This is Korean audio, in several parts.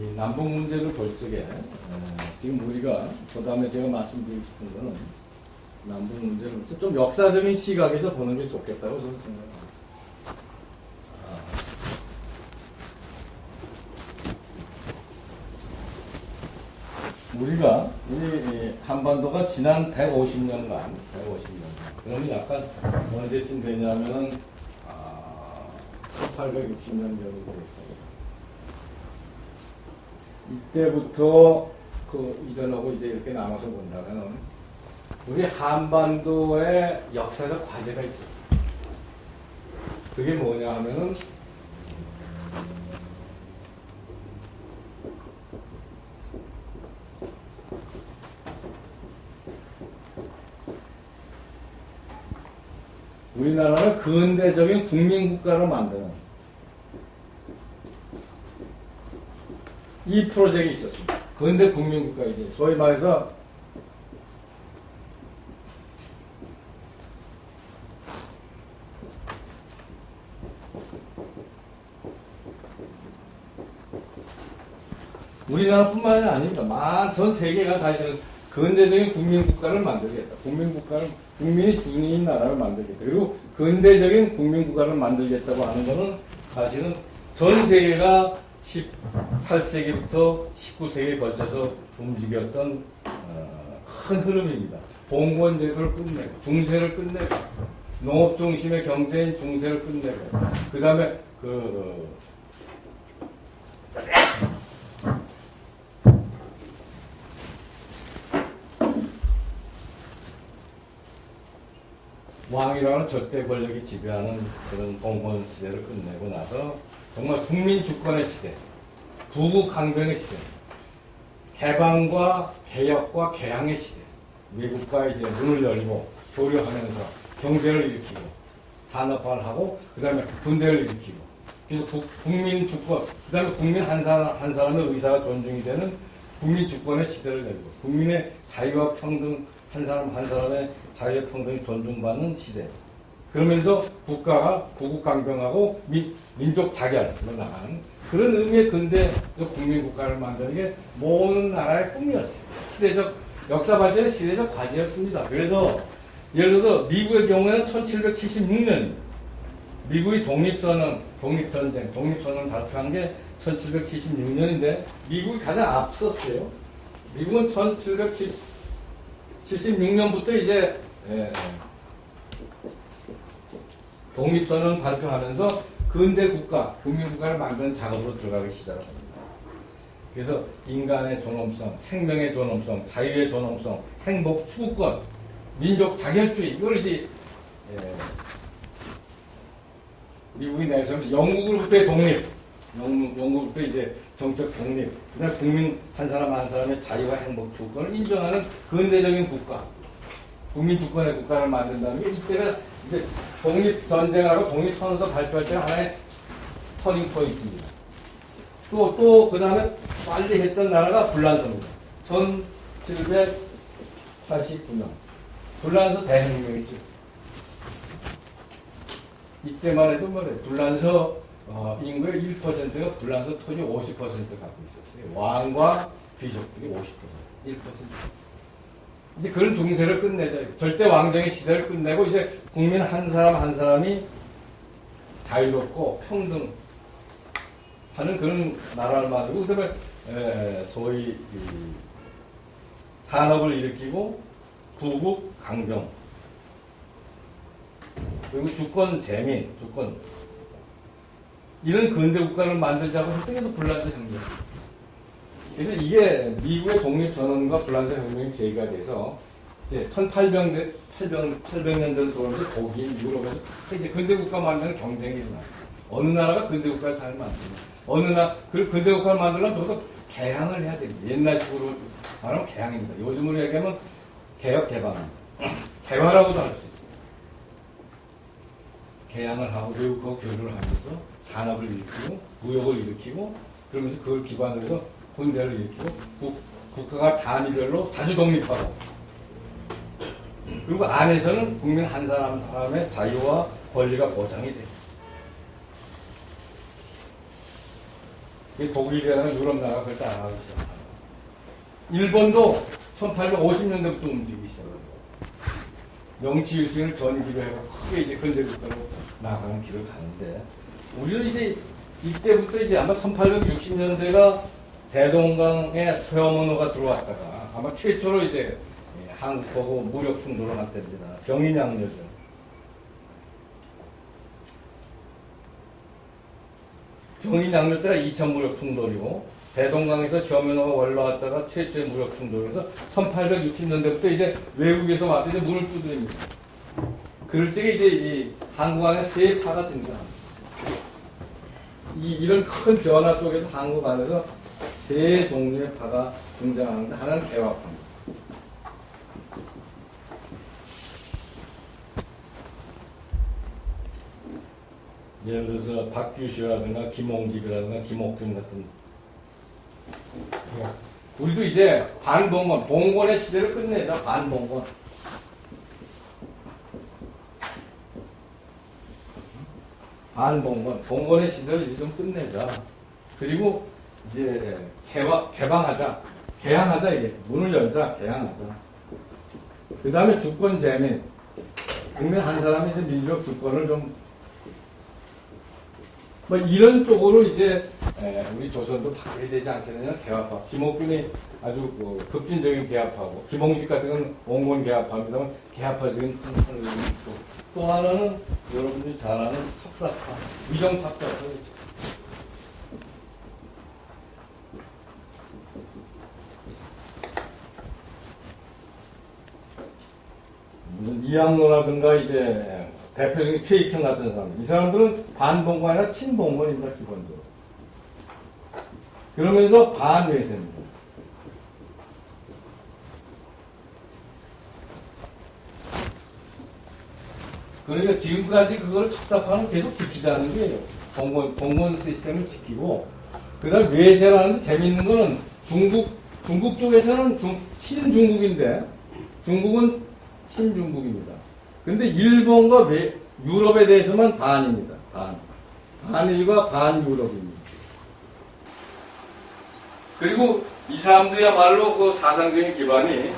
이 남북 문제를 볼 적에 지금 우리가 그 다음에 제가 말씀드리고 싶은 거는 남북 문제를 좀 역사적인 시각에서 보는 게 좋겠다고 저는 생각합니다. 우리가 우리 한반도가 지난 150년간 그러면 약간 언제쯤 되냐면은 1860년 정도 됐어요. 이때부터 그 이전하고 이제 이렇게 나눠서 본다면은 우리 한반도에 역사적 과제가 있었어요. 그게 뭐냐 하면은 우리나라를 근대적인 국민국가로 만드는 이 프로젝트가 있었습니다. 근대 국민국가이지. 소위 말해서 우리나라뿐만이 아닙니다. 전 세계가 사실은 근대적인 국민국가를 만들겠다. 국민이 주인인 나라를 만들겠다. 그리고 근대적인 국민국가를 만들겠다고 하는 것은 사실은 전 세계가 18세기부터 19세기에 걸쳐서 움직였던 큰 흐름입니다. 봉건제도를 끝내고 중세를 끝내고 농업 중심의 경제인 중세를 끝내고 그 다음에 왕이라는 절대 권력이 지배하는 그런 봉건 시대를 끝내고 나서 정말 국민 주권의 시대, 부국강병의 시대, 개방과 개혁과 개항의 시대, 미국과 이제 문을 열고 교류하면서 경제를 일으키고 산업화를 하고 그 다음에 군대를 일으키고 그래서 국민 주권, 그 다음에 국민 한 사람의 의사가 존중이 되는 국민 주권의 시대를 열고 국민의 자유와 평등 한 사람 한 사람의 자유의 평등이 존중받는 시대. 그러면서 국가가 부국강병하고 민족 자결로 나가는 그런 의미의 근대 국민국가를 만드는 게 모든 나라의 꿈이었어요. 역사 발전의 시대적 과제였습니다. 그래서 예를 들어서 미국의 경우에는 1776년입니다. 미국이 독립선언 발표한 게 1776년인데 미국이 가장 앞섰어요. 미국은 1776년부터 이제 독립선언 발표하면서 근대 국가, 국민국가를 만드는 작업으로 들어가기 시작을 합니다. 그래서 인간의 존엄성, 생명의 존엄성, 자유의 존엄성, 행복, 추구권, 민족 자결주의 이걸 이제 미국이 내세운 영국으로부터의 독립, 영국부터 이제 정책 독립, 그다음 국민 한 사람 한 사람의 자유와 행복, 주권을 인정하는 근대적인 국가, 국민 주권의 국가를 만든다는 게 이때가 이제 독립 전쟁하고 독립 선언서 발표할 때 하나의 터닝 포인트입니다. 또 그 다음에 빨리 했던 나라가 불란서입니다. 1789년 불란서 대혁명이죠. 이때만 해도 뭐래 불란서 인구의 1%가 불란서 토지 50% 갖고 있었어요. 왕과 귀족들이 50%, 1%. 이제 그런 중세를 끝내자. 절대 왕정의 시대를 끝내고 이제 국민 한 사람 한 사람이 자유롭고 평등하는 그런 나라를 만들고 그다음에 소위 산업을 일으키고 부국 강병 그리고 주권 재민, 주권 이런 근대 국가를 만들자고 했던 게 불란서 혁명. 그래서 이게 미국의 독립선언과 불란서 혁명이 계기가 돼서 이제 1800년대를 돌아오면서 독일, 유럽에서 이제 근대 국가 만드는 경쟁이 일어나요. 어느 나라가 근대 국가를 잘 만드냐. 그 근대 국가를 만들려면 저도 개항을 해야 됩니다. 옛날 식으로 말하면 개항입니다. 요즘으로 얘기하면 개혁 개방입니다. 개화라고도 할 수 있어요. 개항을 하고 외국하고 교류를 하면서 산업을 일으키고 무역을 일으키고 그러면서 그걸 기반으로 해서 군대를 일으키고 국가가 단위별로 자주 독립하고 그리고 안에서는 국민 한 사람 한 사람의 자유와 권리가 보장이 돼요. 이 독일이라는 유럽 나라가 그걸 따라가기 시작합니다. 일본도 1850년대부터 움직이기 시작합니다. 명치유신을 전기로 해서 크게 이제 근대국가로 나가는 길을 가는데, 우리는 이제 이때부터 이제 아마 1860년대가 대동강에 서문호가 들어왔다가 아마 최초로 이제 한국하고 무력 충돌을 한 때입니다. 병인양요죠. 병인양요 때가 2000 무력 충돌이고, 대동강에서 서문호가 올라왔다가 최초의 무력 충돌에서 1860년대부터 이제 외국에서 와서 이제 문을 두드립니다. 그럴 적에 이제 이 한국 안에 세 파가 등장합니다. 이런 큰 변화 속에서 한국 안에서 세 종류의 파가 등장하는데, 하나는 개화파입니다. 예를 들어서 박규시라든가 김홍집이라든가 김옥균 같은, 우리도 이제 반봉건, 봉건의 시대를 끝내자. 반봉건. 반봉건, 봉건의 시대를 이제 좀 끝내자. 그리고 이제 개방하자. 개항하자. 이게 문을 열자. 개항하자. 그 다음에 주권 재민. 국민 한 사람이 이제 민주적 주권을 좀 뭐 이런 쪽으로 이제 우리 조선도 바뀌게 되지 않겠느냐. 개화파. 김옥균이 아주 급진적인 개화파고, 김홍식 같은 건 원본 개화파입니다만 개화파적인 판단을 있고, 또 하나는 여러분들이 잘 아는 척사파, 위정착사파. 이양로라든가 이제 대표적인 최익형 같은 사람, 이 사람들은 반봉건이 아니라 친봉건입니다, 기본적으로. 그러면서 반외세입니다. 그러니까 지금까지 그걸 척사파는 계속 지키자는 거예요. 봉건 시스템을 지키고, 그 다음 외세라는데 재미있는 거는 중국 쪽에서는 친중국인데, 중국은 친중국입니다. 근데 일본과 유럽에 대해서만 반입니다. 반일과 반유럽입니다. 그리고 이 사람들이야말로 그 사상적인 기반이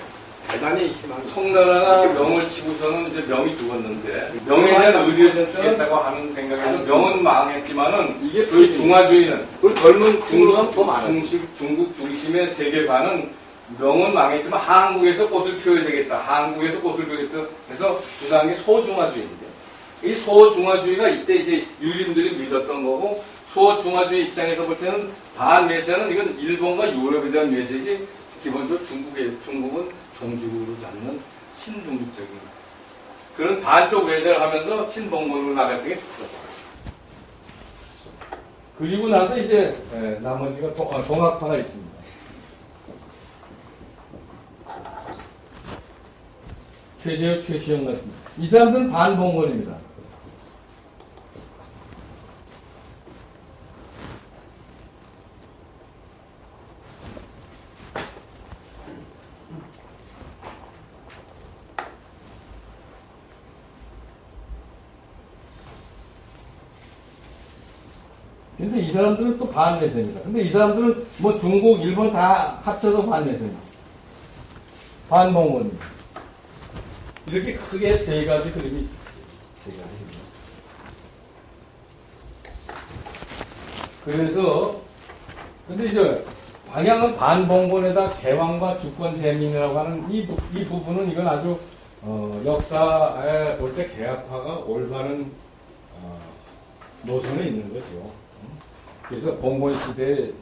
대단히 심한, 청나라가 명을 치고서는 이제 명이 죽었는데, 명에 대한 의리를 지키겠다고 하는 생각에서 명은 망했지만은, 이게 저희 중화주의는, 그 젊은 중국 중심의 세계관은 명은 망했지만 한국에서 꽃을 피워야 되겠다. 한국에서 꽃을 피우겠다 해서 주장한 게 소중화주의입니다. 이 소중화주의가 이때 이제 유림들이 믿었던 거고, 소중화주의 입장에서 볼 때는 반외세는 이건 일본과 유럽에 대한 외세지, 기본적으로 중국은 종주국으로 잡는 신중국적인 그런 반쪽 외세를 하면서 친봉건으로 나갈 때 척사파. 그리고 나서 이제 나머지가 동학파가 있습니다. 최재혁, 최시영 같은, 이 사람들은 반봉건입니다. 근데 이 사람들은 또 반외세입니다. 근데 이 사람들은 뭐 중국, 일본 다 합쳐서 반외세입니다. 반봉건입니다. 이렇게 크게 세 가지 그림이 있었어요. 세 가지 그림. 그래서, 근데 이제 방향은 반봉건에다 개왕과 주권 재민이라고 하는 이 부분은 이건 아주, 역사에 볼 때 개화파가 올바른, 노선에 있는 거죠. 그래서 봉건 시대의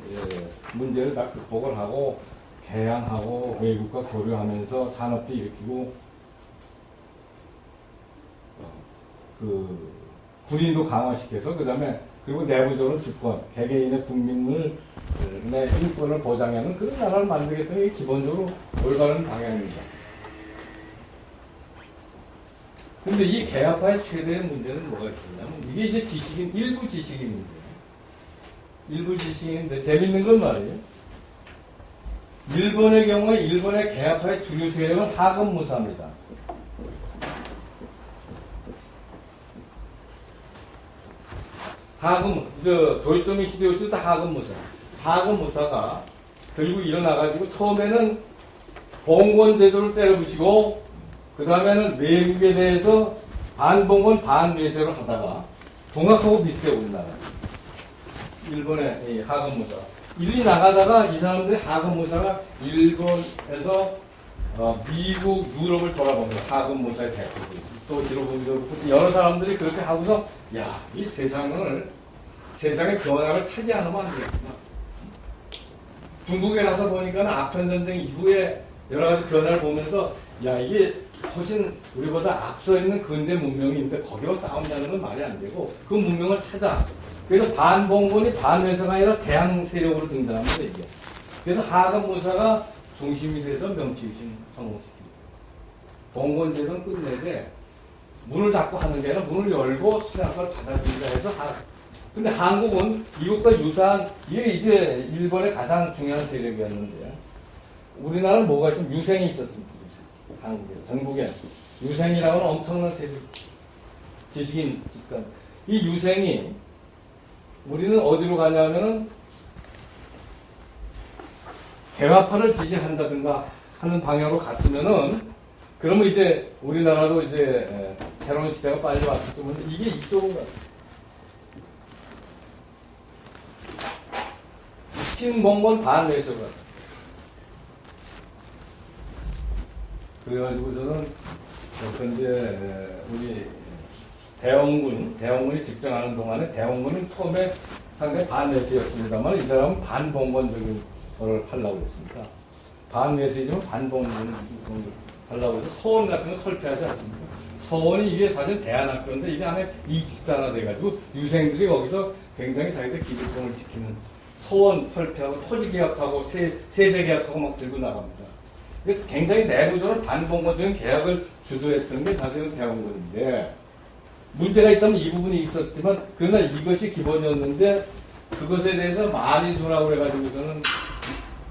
문제를 다 극복을 하고, 개항하고, 외국과 교류하면서 산업도 일으키고, 군인도 강화시켜서, 그 다음에, 그리고 내부적으로 주권, 개개인의 국민을, 내 인권을 보장하는 그런 나라를 만들겠다는 게 기본적으로 올바른 방향입니다. 근데 이 개화파의 최대의 문제는 뭐가 있냐면, 이게 이제 일부 지식인인데, 재밌는 건 말이에요. 일본의 경우에 일본의 개화파의 주류 세력은 하급무사입니다. 도요토미 히데요시도 다 하급무사. 하급 무사가 들고 일어나가지고 처음에는 봉건 제도를 때려부시고 그 다음에는 외국에 대해서 반봉건 반외세를 하다가 동학하고 비슷해 우리나라. 일본의 이 하급 무사. 일이 나가다가 이 사람들이 하급 무사가 일본에서 미국, 유럽을 돌아봅니다. 하급 무사의 대표들. 또 들어보기도 그렇고 여러 사람들이 그렇게 하고서 야, 이 세상의 변화를 타지 않으면 안 되겠구나. 중국에 가서 보니까 아편전쟁 이후에 여러 가지 변화를 보면서 야, 이게 훨씬 우리보다 앞서 있는 근대 문명이 있는데 거기와 싸운다는 건 말이 안 되고 그 문명을 찾아. 그래서 반봉건이 반외세가 아니라 대항 세력으로 등장합니다, 이게. 그래서 하급 무사가 중심이 돼서 명치유신 성공시킵니다. 봉건제도는 끝내되 문을 닫고 하는 게 아니라 문을 열고 서양을 받아들이자 해서 근데 한국은 이것과 유사한 이게 이제 일본의 가장 중요한 세력이었는데 우리나라는 뭐가 있으면 유생이 있었습니다. 한국에서 전국에 유생이라고는 엄청난 세력 지식인 집단 이 유생이 우리는 어디로 가냐면은 개화파를 지지한다든가 하는 방향으로 갔으면은 그러면 이제 우리나라도 이제 새로운 시대가 빨리 왔을 텐데 이게 이쪽으로 갔어요. 친봉건 반외세로 갔어요. 그래가지고 저는 이제 우리 대원군이 집정하는 동안에 대원군은 처음에 상당히 반외세였습니다만 이 사람은 반봉건적인 걸 하려고 했습니다. 반외세지만 반봉건을 하려고 해서 서원 같은 거 설계하지 않습니까? 서원이 이게 사실 대안학교인데 이게 안에 이익집단화 돼가지고 유생들이 거기서 굉장히 자기들 기득권을 지키는 서원 설계하고 토지계약하고 세제계약하고 막 들고 나갑니다. 그래서 굉장히 내부적으로 반봉건적인 계약을 주도했던 게 사실은 대원군인데 문제가 있다면 이 부분이 있었지만 그러나 이것이 기본이었는데 그것에 대해서 많이 주라고 해가지고서는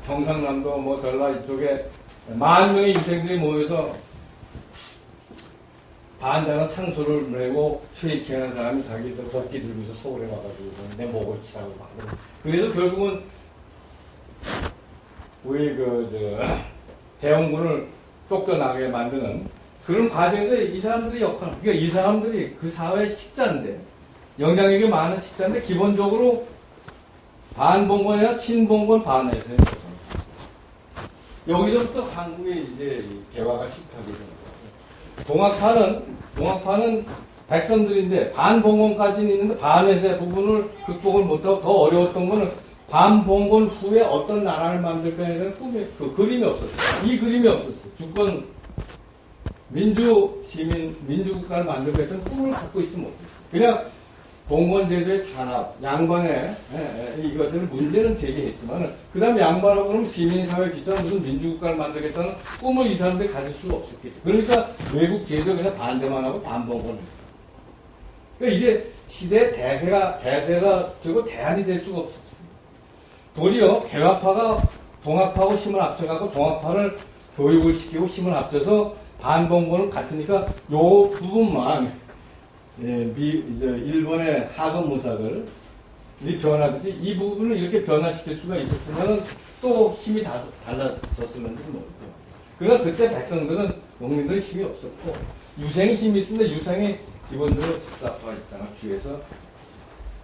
경상남도 뭐 전라 이쪽에 10,000명의 유생들이 모여서 반대하는 상소를 내고 최익희하는 사람이 자기 도끼 들고서 서울에 와가지고 내 목을 치라고 하고 그래서 결국은 우리 대원군을 쫓겨나게 만드는 그런 과정에서 이 사람들이 그러니까 이 사람들이 그 사회의 식자인데 영향력이 많은 식자인데 기본적으로 반봉건이나 친봉건 반외세예요. 여기서부터 한국의 이제 개화가 시작하게 되는 거예요. 동학파는 백성들인데 반봉건까지는 있는데 반외세 부분을 극복을 못하고 더 어려웠던 거는 반봉건 후에 어떤 나라를 만들까에 대한 그 그림이 없었어요. 이 그림이 없었어요. 주권 민주국가를 만들고 했던 꿈을 갖고 있지 못했어요. 그냥 봉건제도의 탄압, 양반의 이것을 문제는 제기했지만 그 다음에 양반하고 그러면 시민사회 기초는 무슨 민주국가를 만들겠다는 꿈을 이 사람들이 가질 수가 없었겠죠. 그러니까 외국 제도에 그냥 반대만 하고 반봉건을. 그러니까 이게 시대의 대세가 되고 대안이 될 수가 없었어요. 도리어 개화파가 동학파하고 힘을 합쳐갖고 동학파를 교육을 시키고 힘을 합쳐서 반봉건을 같으니까 요 부분만 일본의 하급 무사들이 변하듯이 이 부분을 이렇게 변화시킬 수가 있었으면 또 힘이 달라졌을는지 모르죠. 그러나 그때 백성들은 농민들의 힘이 없었고 유생이 힘이 있었는데 유생이 기본적으로 직사파 입장을 취해서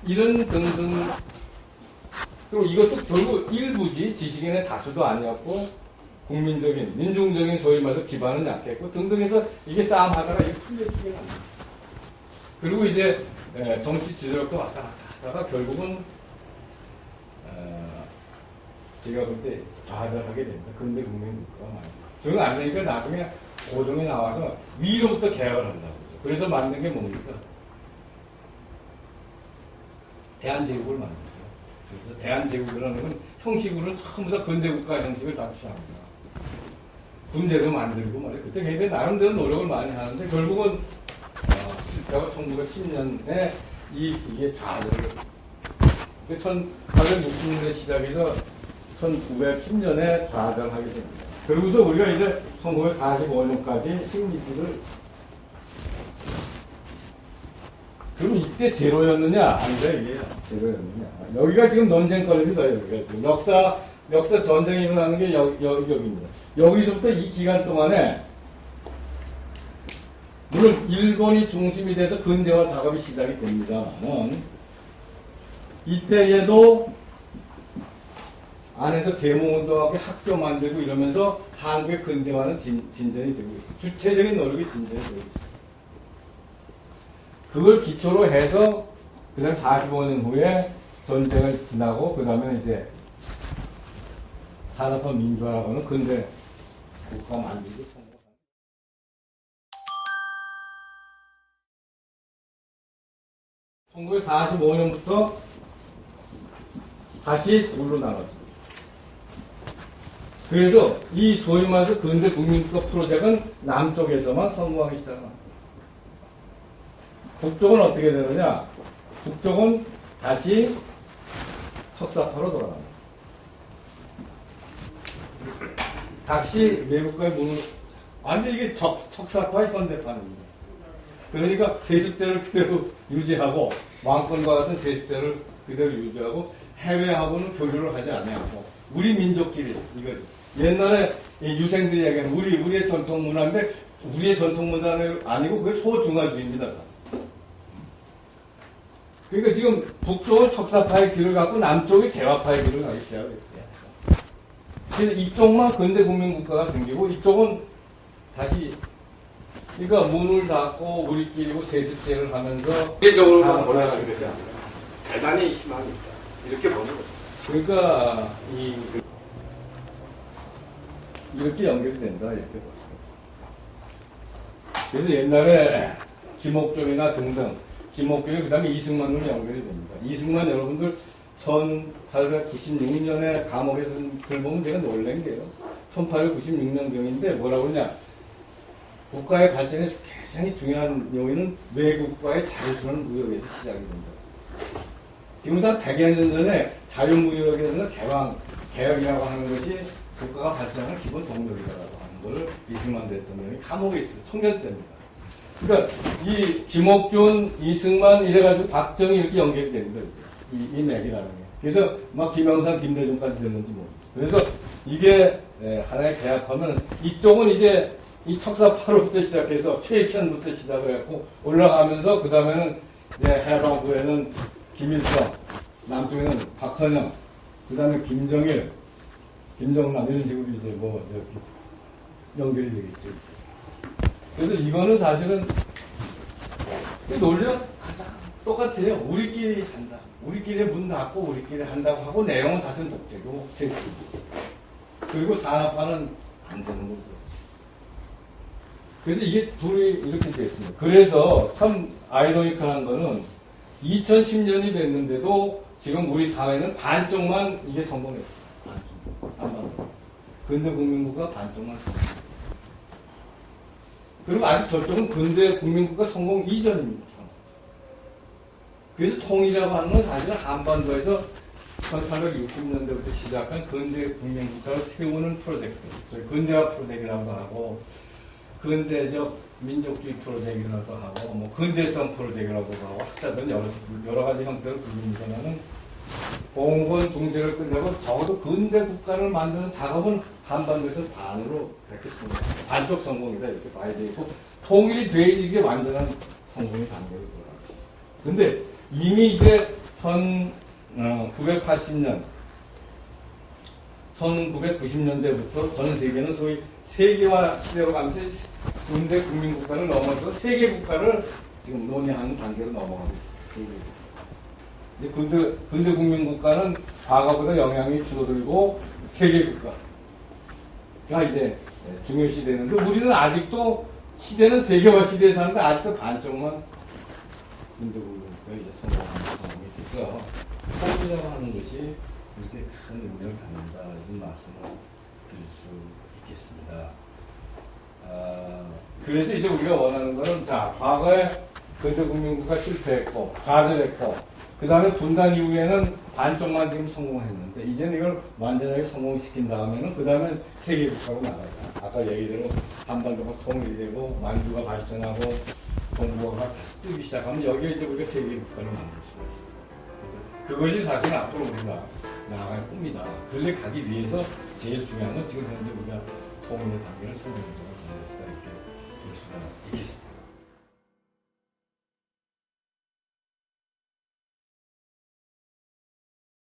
이런 등등 그리고 이것도 결국 일부지 지식인의 다수도 아니었고 국민적인 민중적인 소위 말해서 기반은 약했고 등등해서 이게 싸움하다가 이게 풀려지게 합니다. 그리고 이제 정치 지도력도 왔다 갔다 하다가 결국은 제가 볼 때 좌절하게 됩니다. 근대 국민국가가 많이. 저는 안 되니까 나중에 고종이 나와서 위로부터 개혁을 한다고 그러죠. 그래서 만든 게 뭡니까? 대한제국을 만들죠. 그래서 대한제국이라는 건 형식으로는 전부 다 근대국가 형식을 다 취합니다. 군대도 만들고 말이에요. 그때 굉장히 나름대로 노력을 많이 하는데 결국은 실패가 1910년에 이게 좌절을 1860년대 시작해서 1910년에 좌절하게 됩니다. 그러고서 우리가 이제 1945년까지 식민지를 그러면 이때 제로였느냐? 아니다, 이게 제로였느냐? 여기가 지금 논쟁거리입니다, 여기가 지금. 역사 전쟁이 일어나는 게 여기입니다. 여기서부터 이 기간 동안에, 물론 일본이 중심이 돼서 근대화 작업이 시작이 됩니다만은, 이때에도 안에서 계몽운동하고 학교 만들고 이러면서 한국의 근대화는 진전이 되고 있어요. 주체적인 노력이 진전이 되고 있어요. 그걸 기초로 해서 그 다음 45년 후에 전쟁을 지나고 그 다음에 이제 산업화 민주화라고 하는 근대 국가 만들기 성공. 1945년부터 다시 둘로 나가죠. 그래서 이 소위 말해서 근대 국민국가 프로젝트는 남쪽에서만 성공하기 시작합니다. 북쪽은 어떻게 되느냐? 북쪽은 다시 척사파로 돌아갑니다. 다시 외국과의 문을 완전 이게 척사파의 현대판입니다. 그러니까 세습제를 그대로 유지하고 왕권과 같은 세습제를 그대로 유지하고 해외하고는 교류를 하지 않고 우리 민족끼리 이거죠. 옛날에 유생들이 얘기하는 우리의 전통 문화인데 우리의 전통 문화는 아니고 그게 소중화주의입니다. 사실. 그러니까 지금 북쪽은 척사파의 길을 갖고 남쪽이 개화파의 길을 가기 시작했어요. 그래서 이쪽만 근대 국민국가가 생기고 이쪽은 다시 그러니까 문을 닫고 우리끼리 세습제를 하면서 세계적으로만 몰아가는 것이 아니라 대단히 희망입니다. 이렇게 보는 거죠. 그러니까 이렇게 연결이 된다 이렇게 볼 수가 있습니다. 그래서 옛날에 김옥종이나 등등 김옥종이 그 다음에 이승만으로 연결이 됩니다. 이승만 여러분들 1896년에 감옥에서 글 보면 제가 놀란 게요. 1896년경인데 뭐라고 그러냐. 국가의 발전에 굉장히 중요한 요인은 외국과의 자유순환 무역에서 시작이 된다. 지금 다 100여 년 전에 자유무역에서는 개혁이라고 하는 것이 국가가 발전하는 기본 동력이라고 하는 걸 이승만 대통령이 감옥에 있어서 청년 때입니다. 그러니까 이 김옥준, 이승만 이래가지고 박정희 이렇게 연결이 됩니다. 이 맥이라는 게. 그래서 막 김영삼, 김대중까지 됐는지 모르겠어요. 그래서 이게 하나의 개합하면 이쪽은 이제 이 척사파로부터 시작해서 최익현부터 시작을 했고 올라가면서 그 다음에는 이제 해방후에는 김일성, 남쪽에는 박헌영, 그 다음에 김정일, 김정남 이런 식으로 이제 뭐 연결이 되겠죠. 그래서 이거는 사실은 논리가 가장 똑같아요. 우리끼리 한다. 우리끼리 문 닫고 우리끼리 한다고 하고 내용은 사실 독재고 세습이고 그리고 산업화는 안 되는 거죠. 그래서 이게 둘이 이렇게 되어 있습니다. 그래서 참 아이러니컬한 거는 2010년이 됐는데도 지금 우리 사회는 반쪽만 이게 성공했어요. 반쪽. 근대 국민국가 반쪽만 성공했어요. 그리고 아직 저쪽은 근대 국민국가 성공 이전입니다. 그래서 통일이라고 하는 건 사실은 한반도에서 1860년대부터 시작한 근대 국민국가를 세우는 프로젝트, 근대화 프로젝트라고 하고, 근대적 민족주의 프로젝트라고 하고, 뭐 근대성 프로젝트라고 하고, 학자들은 여러 가지 형태를 불립니다만은 봉건 중세를 끝내고 적어도 근대 국가를 만드는 작업은 한반도에서 반으로 그렇게 반쪽 성공이다 이렇게 봐야 되고 통일이 돼야지 이게 완전한 성공이 단계로 돌아가죠. 근데 이미 이제 1980년, 1990년대부터 전 세계는 소위 세계화 시대로 가면서 근대 국민국가를 넘어서 세계국가를 지금 논의하는 단계로 넘어가고 있어요. 이제 근대 국민국가는 과거보다 영향이 줄어들고 세계국가가 이제 중요시되는데 우리는 아직도 시대는 세계화 시대에 사는데 아직도 반쪽만 근대 국민국가가 이제 성공하는 상황이 돼서 통일이라고 하는 것이 이렇게 큰 의미를 갖는다 이런 말씀을 드릴 수 있겠습니다. 그래서 이제 우리가 원하는 것은 자 과거에 근대 국민국가 실패했고 좌절했고 그 다음에 분단 이후에는 반쪽만 지금 성공했는데 이제는 이걸 완전하게 성공시킨 다음에는 그 다음에 세계국가로 나가자. 아까 얘기대로 한반도가 통일이 되고 만주가 발전하고 동북아가 다시 뜨기 시작하면 여기에 이제 우리가 세계 국가를 만들 수가 있어요. 그래서 그것이 사실 앞으로 우리가 나아갈 꿈이다. 그런데 가기 위해서 제일 중요한 건 지금 현재 우리가 통일의 단계를 성공적으로 가는 것이다. 이렇게 볼 수가 있겠습니다.